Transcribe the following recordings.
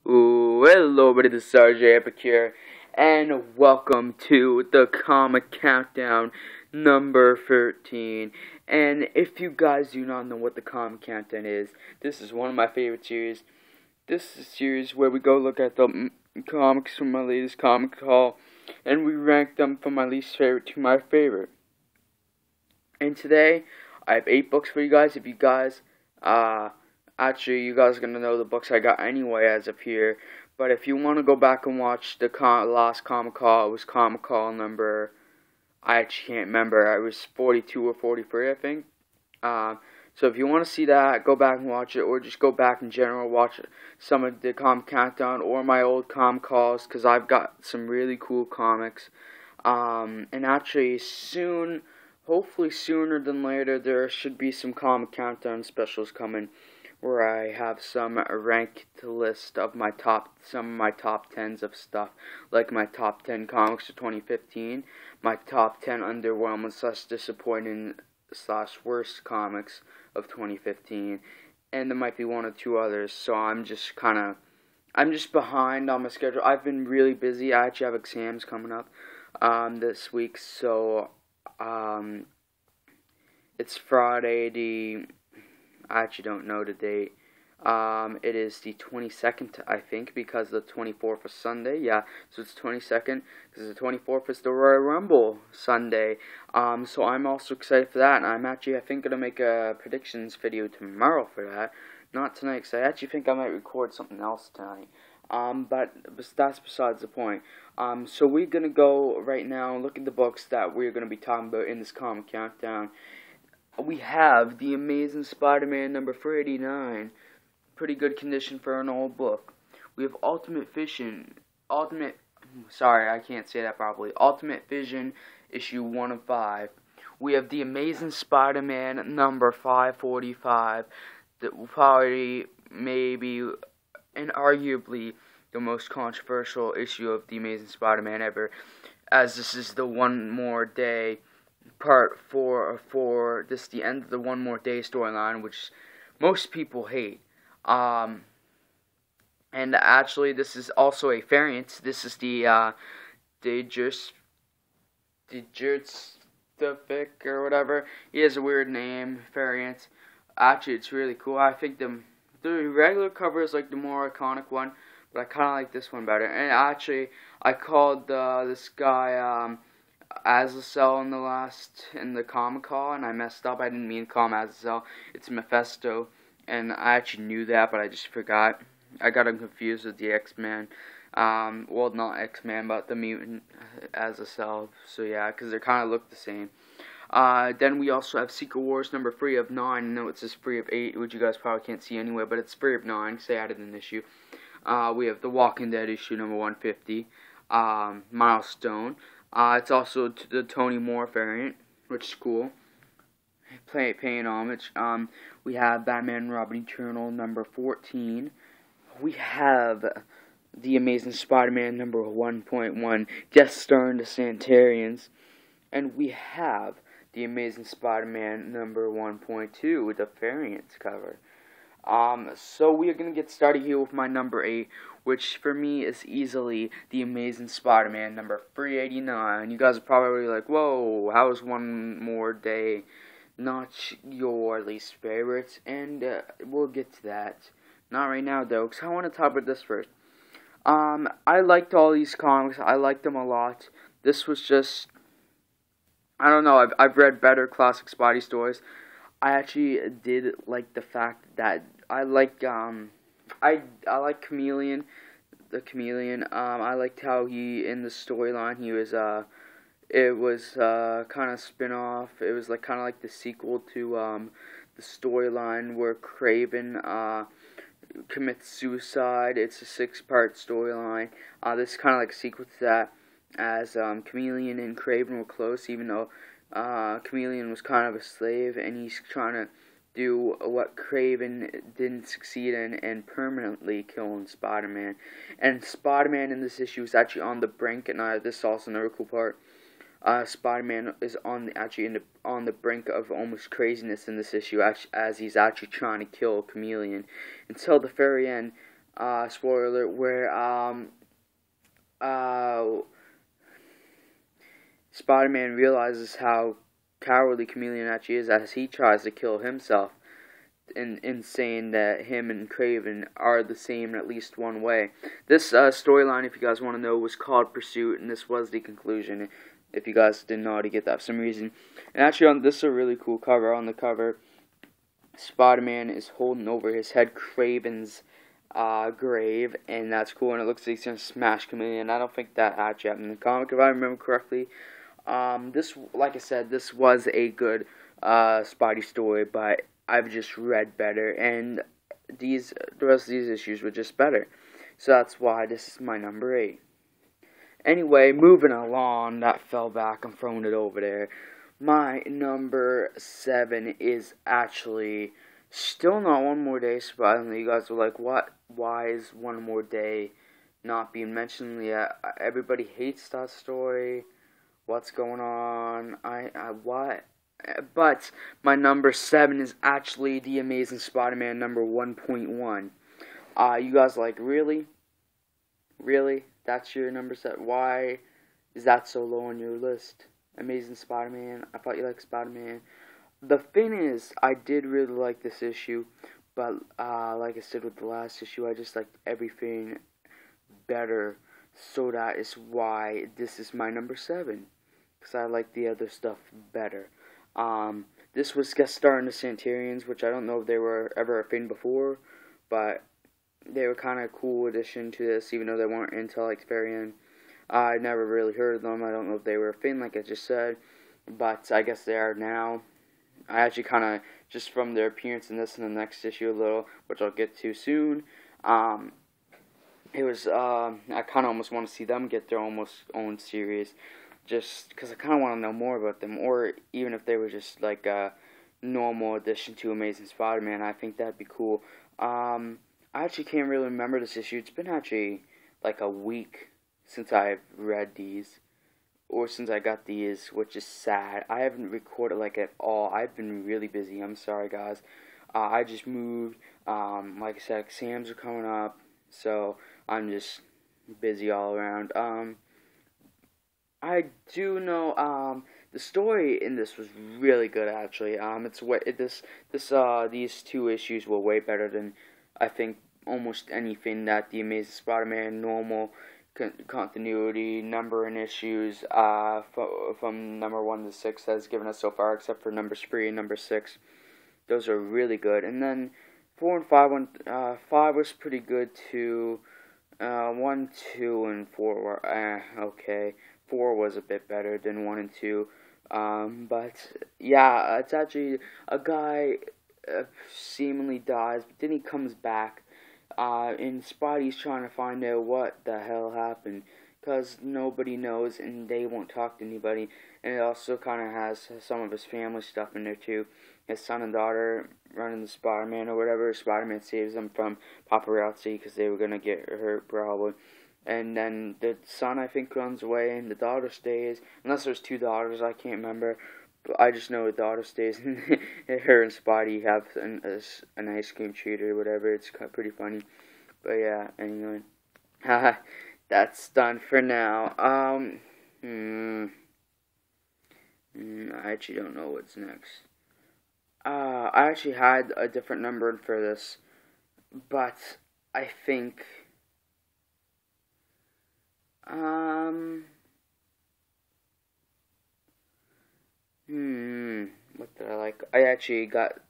Ooh, hello, everybody, this is RJ Epic here, and welcome to the Comic Countdown number 13. And if you guys do not know what the Comic Countdown is, this is one of my favorite series. This is a series where we go look at the comics from my latest comic haul, and we rank them from my least favorite to my favorite. And today, I have 8 books for you guys. If you guys, actually, you guys are going to know the books I got anyway as of here. But if you want to go back and watch the last comic haul, it was comic haul number, I actually can't remember. It was 42 or 43, I think. So if you want to see that, go back and watch it. Or just go back in general, watch some of the comic countdown or my old comic hauls. Because I've got some really cool comics. And actually, soon, hopefully sooner than later, there should be some comic countdown specials coming, where I have some ranked list of some of my top 10s of stuff, like my top 10 comics of 2015, my top 10 underwhelming / disappointing / worst comics of 2015, and there might be one or two others. So I'm just behind on my schedule. I've been really busy. I actually have exams coming up this week, so it's Friday I actually don't know the date. It is the 22nd, I think, because the 24th is Sunday. Yeah, so it's 22nd, because the 24th is the Royal Rumble Sunday. So I'm also excited for that, and I'm actually, I think, going to make a predictions video tomorrow for that. Not tonight, because I actually think I might record something else tonight. But that's besides the point. So we're going to go right now and look at the books that we're going to be talking about in this comic countdown. We have The Amazing Spider-Man number 489. Pretty good condition for an old book. We have Ultimate Vision issue 1 of 5. We have The Amazing Spider-Man number 545. That probably maybe and arguably the most controversial issue of The Amazing Spider-Man ever, as this is the One More Day part 4 of 4. This is the end of the One More Day storyline, which most people hate. And actually, this is also a variant. This is the Digertstafic or whatever. He has a weird name variant. Actually, it's really cool. I think the regular cover is like the more iconic one, but I kind of like this one better. And actually, I called this guy Azazel in the comic haul, and I messed up. I didn't mean to call him Azazel. It's Mephisto, and I actually knew that, but I just forgot. I got him confused with the X-Man. Well, not X-Man, but the mutant Azazel. So yeah, because they kind of look the same. Then we also have Secret Wars number 3 of 9. No, it says 3 of 8, which you guys probably can't see anyway, but it's 3 of 9, because they added an issue. We have The Walking Dead issue number 150, Milestone. It's also the Tony Moore variant, which is cool. Paying homage. We have Batman and Robin Eternal number 14. We have The Amazing Spider-Man number 1.1, guest starring the Santarians. And we have The Amazing Spider-Man number 1.2 with the variants cover. So we are going to get started here with my number 8, which for me is easily The Amazing Spider-Man number 389. You guys are probably like, whoa, how is One More Day not your least favorites? And we'll get to that. Not right now, though, because I want to talk about this first. I liked all these comics. I liked them a lot. This was just, I don't know, I've read better classic Spidey stories. I actually did like the fact that I like Chameleon, the Chameleon. I liked how he, in the storyline, he was it was kind of spin-off. It was like kind of like the sequel to the storyline where Kraven commits suicide. It's a 6-part storyline. This is kind of like a sequel to that, as Chameleon and Kraven were close, even though Chameleon was kind of a slave, and he's trying to do what Kraven didn't succeed in, and permanently killing Spider-Man. And Spider-Man in this issue is actually on the brink, and this is also another cool part. Spider-Man is on the brink of almost craziness in this issue, as he's actually trying to kill Chameleon until the very end. spoiler alert, where Spider-Man realizes how cowardly Chameleon actually is as he tries to kill himself, in saying that him and Kraven are the same in at least one way. This storyline, if you guys want to know, was called Pursuit, and this was the conclusion, if you guys didn't already get that for some reason. And actually, this is a really cool cover. On the cover, Spider-Man is holding over his head Kraven's grave, and that's cool, and it looks like he's going to smash Chameleon. I don't think that actually happened in the comic, if I remember correctly. This, like I said, this was a good Spidey story, but I've just read better, and the rest of these issues were just better. So that's why this is my number 8. Anyway, moving along, that fell back, I'm throwing it over there. My number 7 is actually still not One More Day, surprisingly. You guys were like, what? Why is One More Day not being mentioned yet? Everybody hates that story. What's going on? What? But my number 7 is actually The Amazing Spider-Man number 1.1. You guys like, really? Really? That's your number 7? Why is that so low on your list? Amazing Spider-Man? I thought you liked Spider-Man. The thing is, I did really like this issue, but like I said with the last issue, I just liked everything better. So that is why this is my number 7. Because I like the other stuff better. This was guest starring the Sanitarians, which I don't know if they were ever a thing before, but they were kind of a cool addition to this, even though they weren't until like very end. I never really heard of them. I don't know if they were a thing, like I just said, but I guess they are now. I actually kind of, just from their appearance in this and the next issue a little, which I'll get to soon, it was, I kind of almost want to see them get their almost own series, just because I kind of want to know more about them, or even if they were just like a normal addition to Amazing Spider-Man, I think that'd be cool. I actually can't really remember this issue. It's been actually like a week since I've read these, or since I got these, which is sad. I haven't recorded like at all. I've been really busy. I'm sorry, guys. I just moved. Like I said, exams are coming up, so I'm just busy all around. I do know the story in this was really good actually. These 2 issues were way better than I think almost anything that the Amazing Spider-Man normal continuity number and issues from number 1 to 6 has given us so far, except for number 3 and number 6. Those are really good. And then 4 and 5 5 was pretty good too. 1, 2, and 4 were okay. 4 was a bit better than 1 and 2. But yeah, it's actually a guy seemingly dies, but then he comes back. And Spidey's trying to find out what the hell happened, because nobody knows and they won't talk to anybody. And it also kind of has some of his family stuff in there too. His son and daughter running the Spider-Man or whatever. Spider-Man saves them from paparazzi because they were going to get hurt probably. And then the son, I think, runs away, and the daughter stays. Unless there's 2 daughters, I can't remember. But I just know the daughter stays, and her and Spidey have an ice cream treat or whatever. It's pretty funny. But yeah, anyway. That's done for now. I actually don't know what's next. I actually had a different number for this, but I think... what did I like?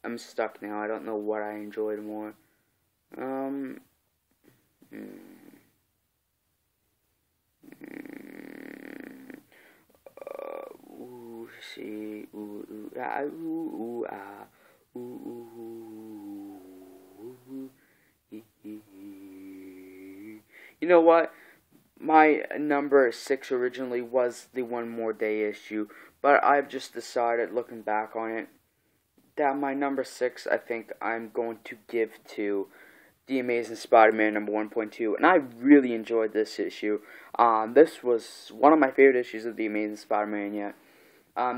I'm stuck now. I don't know what I enjoyed more. You know what? My number 6 originally was the One More Day issue, but I've just decided, looking back on it, that my number 6, I think I'm going to give to The Amazing Spider-Man number 1.2, and I really enjoyed this issue. This was one of my favorite issues of The Amazing Spider-Man yet.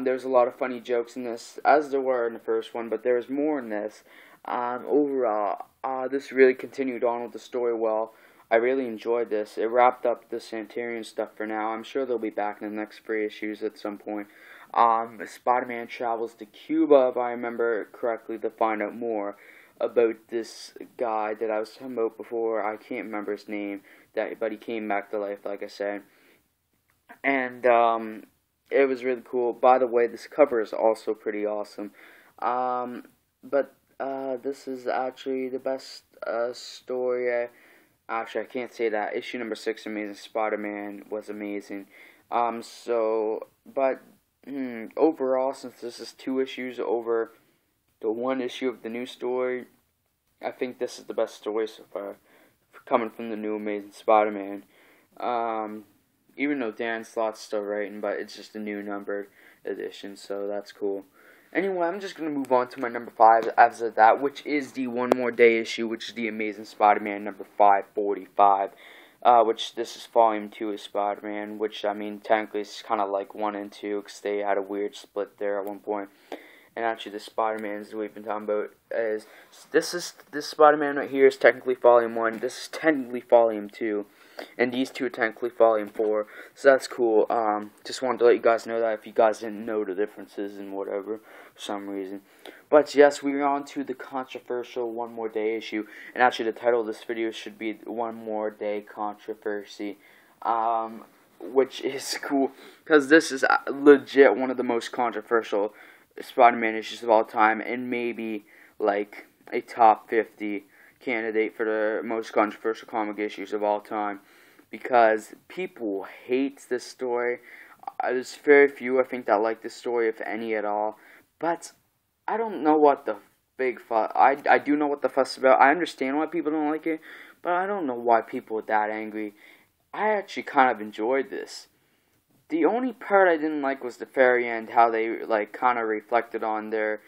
There's a lot of funny jokes in this, as there were in the first one, but there's more in this. Overall, this really continued on with the story well. I really enjoyed this. It wrapped up the Sanitarium stuff for now. I'm sure they'll be back in the next 3 issues at some point. Spider-Man travels to Cuba, if I remember correctly, to find out more about this guy that I was talking about before. I can't remember his name, but he came back to life, like I said. And it was really cool. By the way, this cover is also pretty awesome. But this is actually the best story. Actually, I can't say that. Issue number 6, Amazing Spider-Man, was amazing. But overall, since this is 2 issues over the 1 issue of the new story, I think this is the best story so far, coming from the new Amazing Spider-Man. Even though Dan Slott's still writing, but it's just a new numbered edition, so that's cool. Anyway, I'm just going to move on to my number 5 after that, which is the One More Day issue, which is the Amazing Spider-Man number 545, which this is volume 2 of Spider-Man, which, I mean, technically it's kind of like 1 and 2, because they had a weird split there at one point. And actually, the Spider-Mans that we've been talking about is, this Spider-Man right here is technically volume 1, this is technically volume 2. And these 2 are technically volume 4, so that's cool. Just wanted to let you guys know that if you guys didn't know the differences and whatever, for some reason. But yes, we're on to the controversial One More Day issue, and actually the title of this video should be One More Day Controversy, which is cool, because this is legit one of the most controversial Spider-Man issues of all time, and maybe, like, a top 50 candidate for the most controversial comic issues of all time, because people hate this story. There's very few, I think, that like this story, if any at all, but I don't know what the big fuss, I do know what the fuss is about. I understand why people don't like it, but I don't know why people are that angry. I actually kind of enjoyed this. The only part I didn't like was the very end, how they, like, kind of reflected on their,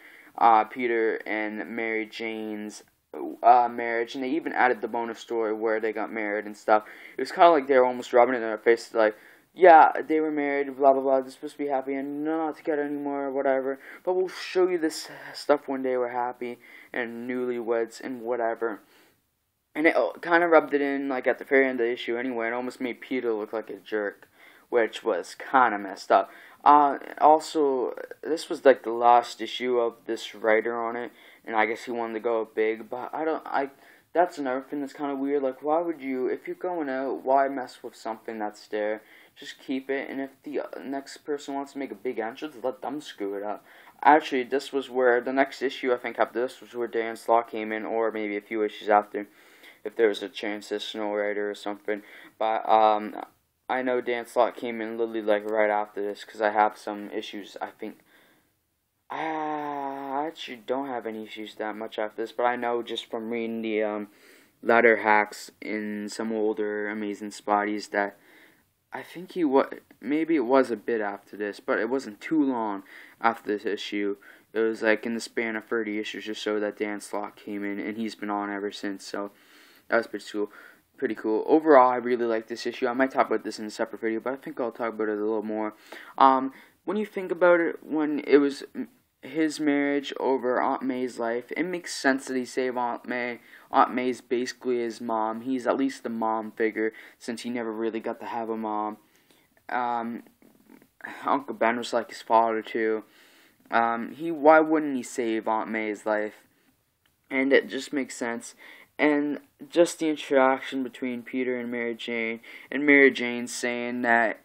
Peter and Mary Jane's marriage, and they even added the bonus story where they got married and stuff. It was kind of like they were almost rubbing it in their face, like, yeah, they were married, blah blah blah, they're supposed to be happy, and they're not together anymore, or whatever, but we'll show you this stuff when they were happy, and newlyweds, and whatever. And it kind of rubbed it in, like, at the very end of the issue anyway. It almost made Peter look like a jerk, which was kind of messed up. Also, this was, like, the last issue of this writer on it, and I guess he wanted to go big, but that's another thing that's kind of weird. Like, why would you, if you're going out, why mess with something that's there? Just keep it, and if the next person wants to make a big entrance, let them screw it up. Actually, this was where, the next issue, I think, after this, was where Dan Slott came in, or maybe a few issues after, if there was a transitional writer or something, but, I know Dan Slott came in literally, like, right after this, because I have some issues, I think. I actually don't have any issues that much after this, but I know just from reading the letter hacks in some older Amazing Spotties that I think maybe it was a bit after this, but it wasn't too long after this issue. It was like in the span of 30 issues or so that Dan Slott came in, and he's been on ever since, so that was pretty cool. Overall, I really like this issue. I might talk about this in a separate video, but I think I'll talk about it a little more. When you think about it, when it was his marriage over Aunt May's life, it makes sense that he saved Aunt May. Aunt May's basically his mom. He's at least the mom figure, since he never really got to have a mom. Uncle Ben was like his father too. Why wouldn't he save Aunt May's life? And it just makes sense. And just the interaction between Peter and Mary Jane saying that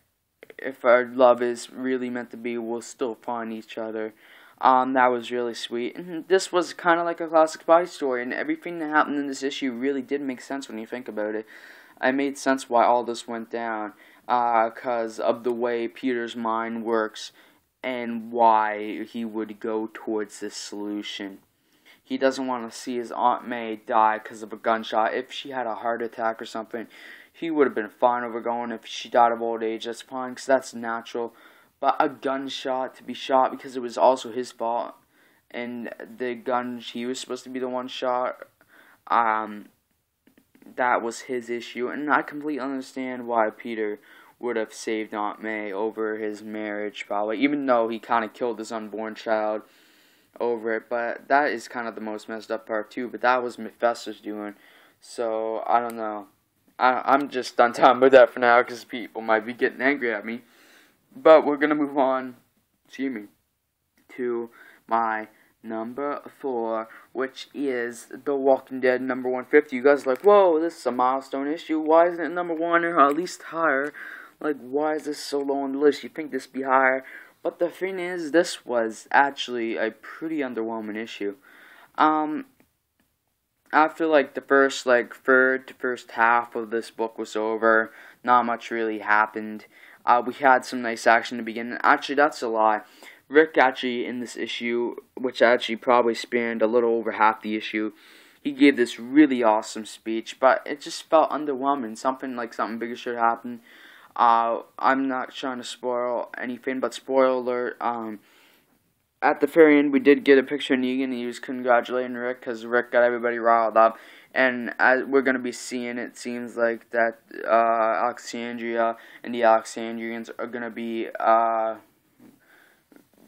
if our love is really meant to be, we'll still find each other. That was really sweet. And this was kind of like a classic spy story, and everything that happened in this issue really did make sense when you think about it. It made sense why all this went down, because of the way Peter's mind works, and why he would go towards this solution. He doesn't want to see his Aunt May die because of a gunshot. If she had a heart attack or something, he would have been fine overgoing. If she died of old age, that's fine, because that's natural. But a gunshot, to be shot because it was also his fault, and the gun, he was supposed to be the one shot, that was his issue. And I completely understand why Peter would have saved Aunt May over his marriage, probably, even though he kind of killed his unborn child. over it, but that is kind of the most messed up part too. But that was Mephisto's doing, so I don't know. I'm just done talking about that for now because people might be getting angry at me. But we're gonna move on, excuse me, to my number 4, which is The Walking Dead number 150. You guys are like, whoa, this is a milestone issue. Why isn't it number 1 or at least higher? Like, why is this so low on the list? You think this would be higher? But the thing is, this was actually a pretty underwhelming issue. After like the first third to first half of this book was over, not much really happened. We had some nice action to begin. Actually, that's a lie. Rick actually in this issue, which actually probably spanned a little over half the issue, he gave this really awesome speech, but it just felt underwhelming. Something bigger should happen. I'm not trying to spoil anything, but spoiler alert. At the very end, we did get a picture of Negan, and he was congratulating Rick because Rick got everybody riled up. And as we're going to be seeing, it seems like that Alexandria and the Alexandrians are going to be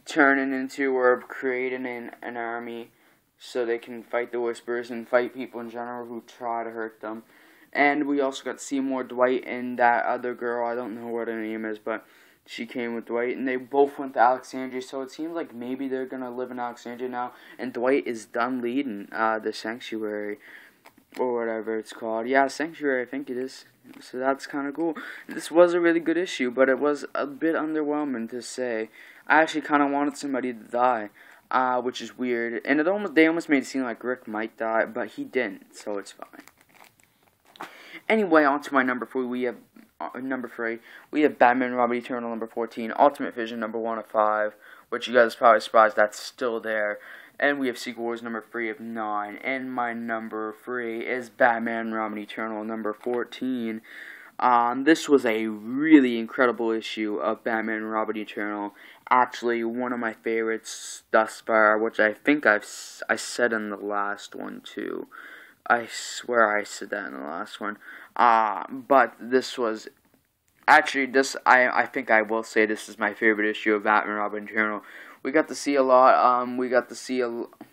turning into or creating an army so they can fight the Whisperers and fight people in general who try to hurt them. And we also got to see more Dwight and that other girl. I don't know what her name is, but she came with Dwight, and they both went to Alexandria, so it seems like maybe they're going to live in Alexandria now, and Dwight is done leading the Sanctuary, or whatever it's called. Yeah, Sanctuary, I think it is. So that's kind of cool. This was a really good issue, but it was a bit underwhelming to say. I actually kind of wanted somebody to die, which is weird, and they almost made it seem like Rick might die, but he didn't, so it's fine. Anyway, on to my number 3. We have Batman Robin Eternal number 14, Ultimate Vision number 1 of 5, which you guys are probably surprised that's still there. And we have Secret Wars number 3 of 9. And my number 3 is Batman Robin Eternal number 14. This was a really incredible issue of Batman Robin Eternal. Actually, one of my favorites thus far, which I think I said in the last one too. I swear I said that in the last one. But this was actually I think I will say this is my favorite issue of Batman Robin Eternal. We got to see a lot.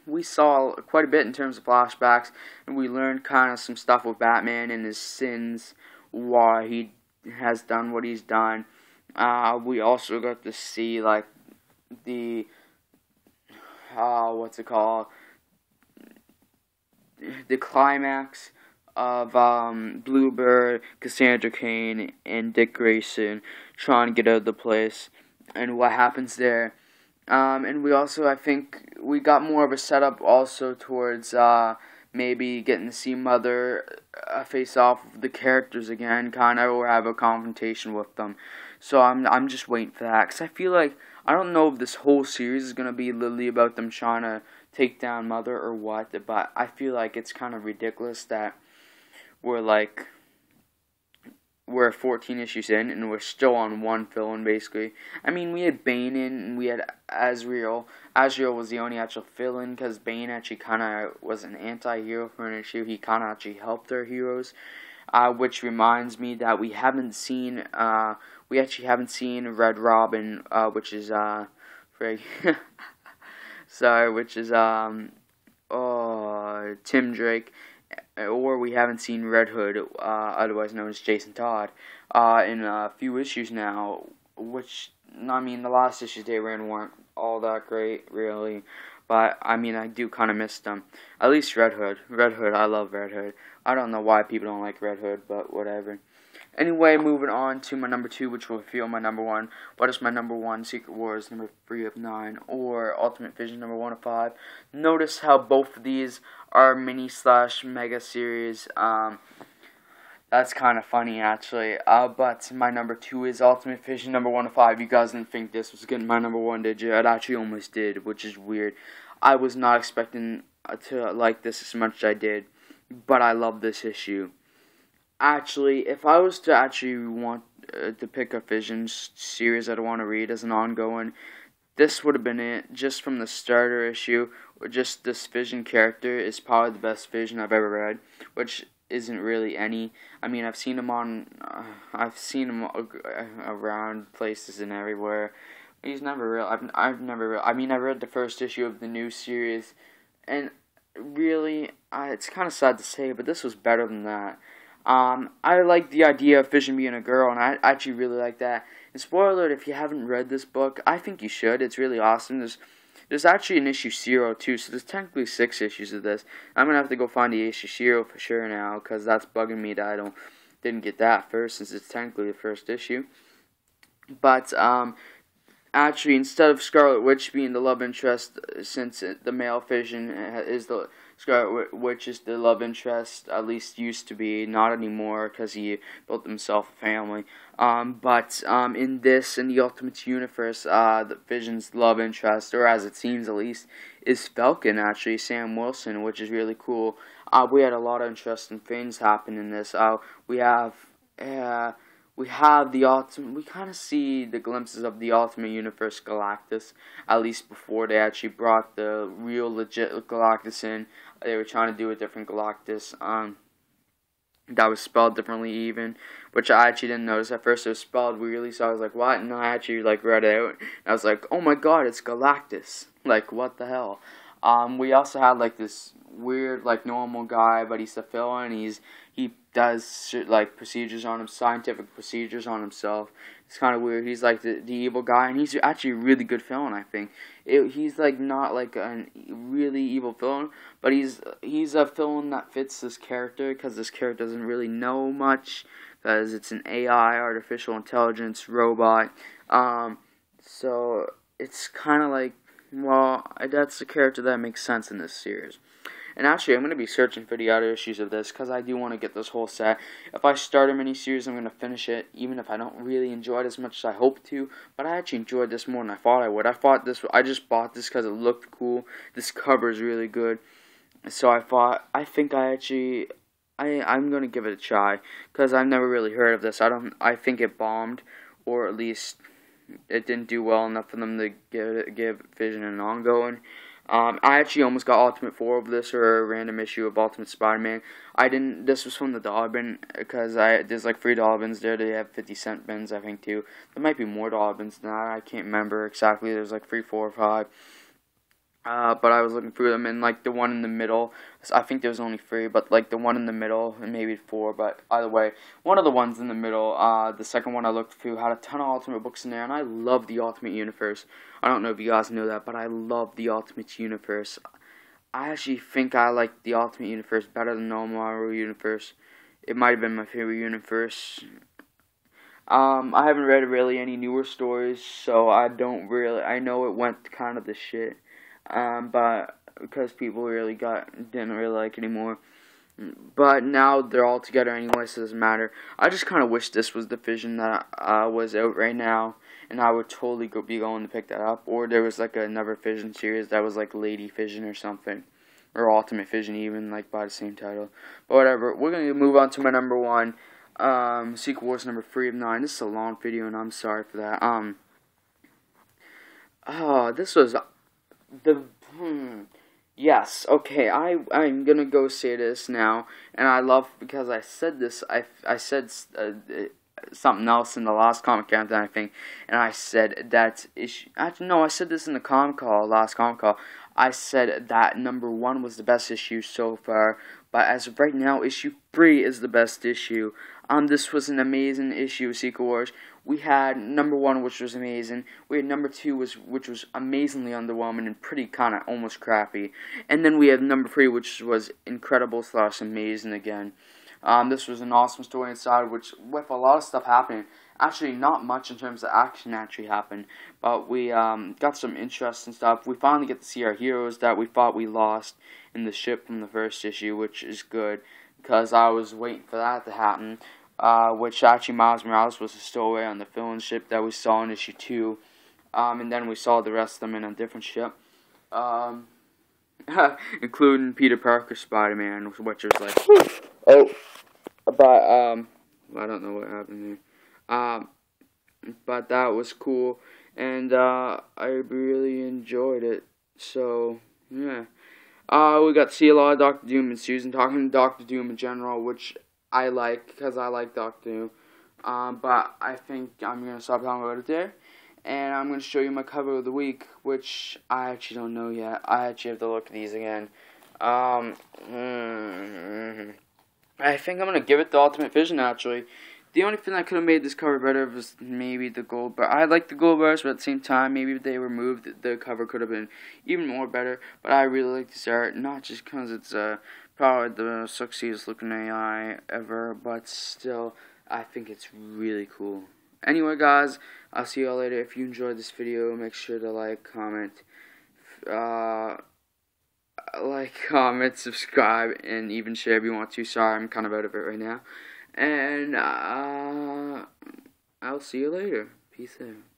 We saw quite a bit in terms of flashbacks, and we learned kind of some stuff with Batman and his sins, why he has done what he's done. We also got to see like the what's it called? The climax of Bluebird, Cassandra Cain, and Dick Grayson trying to get out of the place, and what happens there. And we also, I think, we got more of a setup also towards maybe getting to see Mother face off with the characters again, kind of, or have a confrontation with them. So I'm just waiting for that, because I feel like, I don't know if this whole series is going to be literally about them trying to take down Mother or what, but I feel like it's kind of ridiculous that we're 14 issues in, and we're still on one villain, basically. I mean, we had Bane in, and we had Azrael. Azrael was the only actual villain, because Bane actually kind of was an anti-hero for an issue. He kind of actually helped our heroes, which reminds me that we haven't seen, we actually haven't seen Red Robin, which is, sorry, which is, Tim Drake, or we haven't seen Red Hood, otherwise known as Jason Todd, in a few issues now, which, I mean, the last issues they ran weren't all that great, really, but, I mean, I do kind of miss them. At least Red Hood. Red Hood, I love Red Hood. I don't know why people don't like Red Hood, but whatever. Anyway, moving on to my number 2, which will feel my number 1. What is my number 1? Secret Wars number 3 of 9, or Ultimate Vision number 1 of 5. Notice how both of these are mini/mega series. That's kind of funny, actually. But my number 2 is Ultimate Vision number 1 of 5. You guys didn't think this was getting my number 1, did you? It actually almost did, which is weird. I was not expecting to like this as much as I did, but I love this issue. Actually, if I was to actually want to pick a Vision series I'd want to read as an ongoing, this would have been it. Just from the starter issue, or just this Vision character is probably the best Vision I've ever read, which isn't really any. I mean, I've seen him around places and everywhere, He's never real. I've never real. I mean, I read the first issue of the new series, and really, it's kind of sad to say, but this was better than that. I like the idea of Vision being a girl, and I actually really like that. And spoiler alert, if you haven't read this book, I think you should. It's really awesome. There's actually an issue 0 too, so there's technically 6 issues of this. I'm gonna have to go find the issue 0 for sure now, because that's bugging me that didn't get that first, since it's technically the first issue. But actually, instead of Scarlet Witch being the love interest, since the male Vision is the Scarlet Witch is the love interest, at least used to be, not anymore, because he built himself a family. But in the Ultimate Universe, the Vision's love interest, or as it seems at least, is Falcon, actually, Sam Wilson, which is really cool. We had a lot of interesting things happen in this. We have the Ultimate. We kind of see the glimpses of the Ultimate Universe Galactus, at least before they actually brought the real legit Galactus in. They were trying to do a different Galactus. That was spelled differently even, which I actually didn't notice at first. It was spelled weirdly, so I was like, what? And I actually read it out, and I was like, oh my god, it's Galactus. Like, what the hell? We also had this weird normal guy, but he's a villain. He does procedures on him, scientific procedures on himself. It's kind of weird. He's the evil guy, and he's actually a really good villain, I think. He's not a really evil villain, but he's a villain that fits this character, because this character doesn't really know much, because it's an AI, artificial intelligence robot. So it's kind of well, that's the character that makes sense in this series. And actually, I'm going to be searching for the other issues of this, because I do want to get this whole set. If I start a miniseries, I'm going to finish it, even if I don't really enjoy it as much as I hope to. But I actually enjoyed this more than I thought I would. I just bought this because it looked cool. This cover is really good. So I'm going to give it a try, because I've never really heard of this. I think it bombed, or at least it didn't do well enough for them to give Vision an ongoing. I actually almost got Ultimate 4 of this, or a random issue of Ultimate Spider-Man. This was from the dollar bin, because there's 3 dollar bins there. They have 50-cent bins, I think, too. There might be more dollar bins than that. I can't remember exactly. There's 3, 4, or 5. But I was looking through them, and the one in the middle, I think there was only 3, but the one in the middle, and maybe 4, but either way, one of the ones in the middle, the second one I looked through, had a ton of Ultimate books in there, and I love the Ultimate Universe. I don't know if you guys know that, but I love the Ultimate Universe. I actually think I like the Ultimate Universe better than the Marvel Universe. It might have been my favorite universe. I haven't read really any newer stories, so I know it went kind of to shit. But because people didn't really like it anymore. But now they're all together anyway, so it doesn't matter. I just kind of wish this was the Vision that was out right now, and I would totally be going to pick that up. Or there was another Vision series that was Lady Vision or something, or Ultimate Vision even, by the same title. But whatever, we're gonna move on to my number 1, Secret Wars number 3 of 9. This is a long video, and I'm sorry for that. This was yes, okay, I'm gonna go say this now, and I love, because I said this, I said something else in the last Comic Countdown, I think, and I said that actually, no, I said this in the last Comic Call, I said that number 1 was the best issue so far, but as of right now, issue 3 is the best issue. This was an amazing issue of Secret Wars. We had number 1, which was amazing. We had number 2, which was amazingly underwhelming and pretty kind of almost crappy. And then we had number 3, which was incredible / amazing again. This was an awesome story inside, with a lot of stuff happening. Actually, not much in terms of action actually happened, but we got some interesting stuff. We finally get to see our heroes that we thought we lost in the ship from the first issue, which is good, because I was waiting for that to happen. Which actually Miles Morales was still away on the villain ship that we saw in issue 2, and then we saw the rest of them in a different ship, including Peter Parker Spider-Man, which was but I don't know what happened here, but that was cool, and I really enjoyed it. So yeah, we got to see a lot of Doctor Doom and Susan talking to Doctor Doom in general, which I like, because I like Doctor Doom. But I think I'm going to stop talking about it there. And I'm going to show you my cover of the week, which I actually don't know yet. I actually have to look at these again. I think I'm going to give it the Ultimate Vision, actually. The only thing that could have made this cover better was maybe the gold bar. I like the gold bars, but at the same time, maybe if they removed the cover could have been even more better. But I really like this art, not just because it's probably the sexiest looking AI ever, but still, I think it's really cool. Anyway, guys, I'll see y'all later. If you enjoyed this video, make sure to comment, subscribe, and even share if you want to. Sorry, I'm kind of out of it right now. And I'll see you later. Peace out.